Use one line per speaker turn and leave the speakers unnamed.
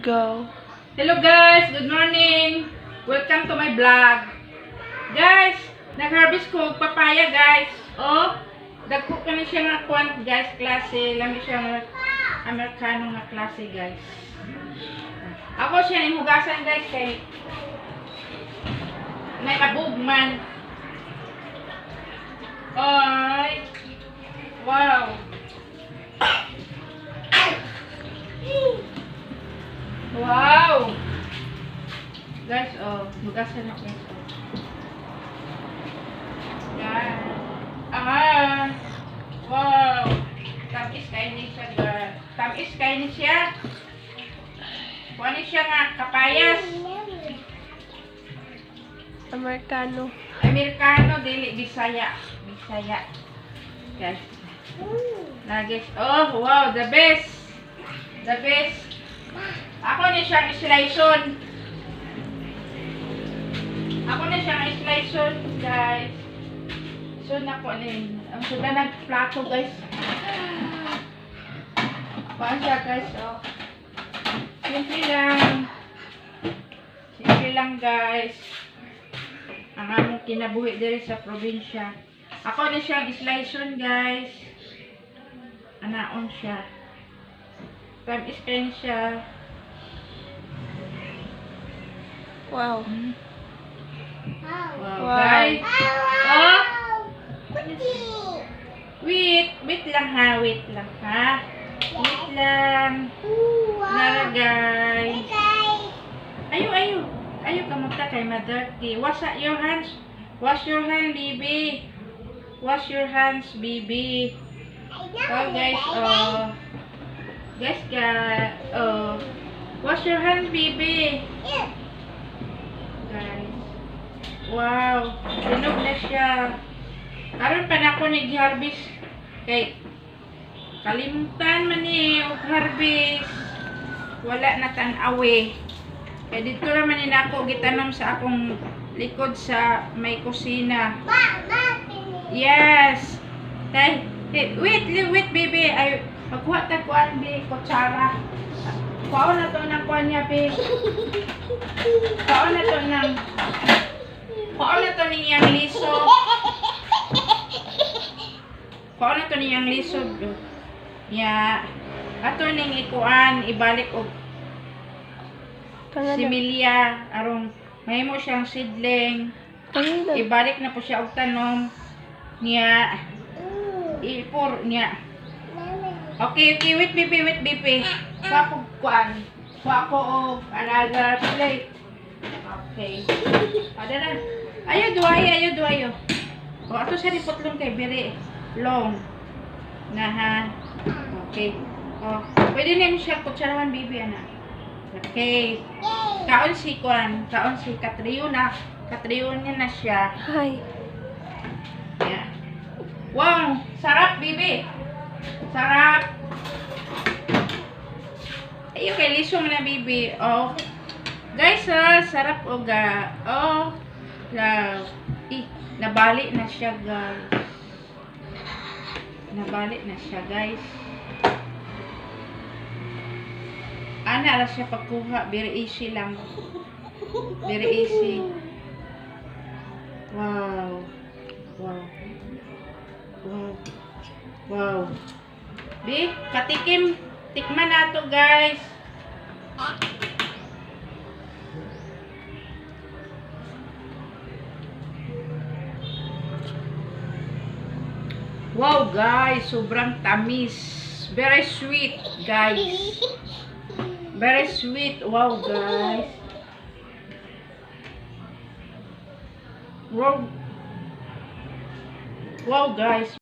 Go.
Hello guys, good morning. Welcome to my vlog. Guys, nag-harvest ko og papaya guys. Oh, dagko ka na siya nga kwan guys, klase. Lami siya nga Amerikano nga klase guys. Ako siya himugasan guys kay may kabugman. Ay. Wow. Wow! Guys, oh, bugasan ako ito. Yan. Wow! Tamis kayo ni siya, guys. Tamis kayo ni siya. Kuha ni siya nga, kapayas.
Amerikano.
Amerikano, dili, Bisaya. Bisaya. Guys. Nuggets. Oh, wow, the best. The best. Ako na siyang sliceon. Ako na siyang sliceon, guys. So, nako din. Ang suda nagplato, guys. Paan siya, guys, oh. Simple lang. Simple lang, guys. Ang among kinabuhi diri sa probinsya. Ako na siyang sliceon, guys. Anaon siya. Pag-spin siya.
Wow.
Wow,
Wow.
guys. Oh. Wait lang ha, wait lang ha. Wait lang. Nara guys. Ayo. Ayo kamusta kay ma-dirty. Wash your hands. Wash your hand, baby. Wash your hands, baby. Oh guys, oh. Guys, oh. Wash your hands, baby. Guys. Wow. Sinog na siya. Karon pa na ako nag-harvest. Kay kalimutan man ni og harvest. Wala na tan-awe. Kay dito naman ni nako gitanom sa akong likod sa may kusina. Yes. Tay, wait baby. Ay magkuha ta kuan bi kutsara. Kuha na to ng kuan niya bi. Kuha na to ng niyang liso. Kuha na to niyang liso. Ya. Ato ning ikuan ibalik og similya aron mahimo siyang seedling. Ibalik na po siya og tanom niya. Ipor niya. Okay, wait baby. Kuha ko kuan. Kuha ko og another plate. Okay. Ada na. Ayo duayo. O ato siya ripotlong kay biri long. Na ha. Okay. Oh, pwede na siya kutsarahan baby ana. Okay. Kaon si Katriona. Katriona na siya.
Hi.
Yeah. Wow, sarap baby. Sarap. Ayo kay lisong na baby. Oh. Guys, sarap oga. Oh. Nabali na siya, guys. Nabali na siya, guys. Ana ra siya pagkuha, very easy lang. Very easy. Wow. Bi, patikim. Tikman nato, guys. Wow, guys, sobrang tamis. Very sweet, guys. Very sweet. Wow, guys. Wow, guys.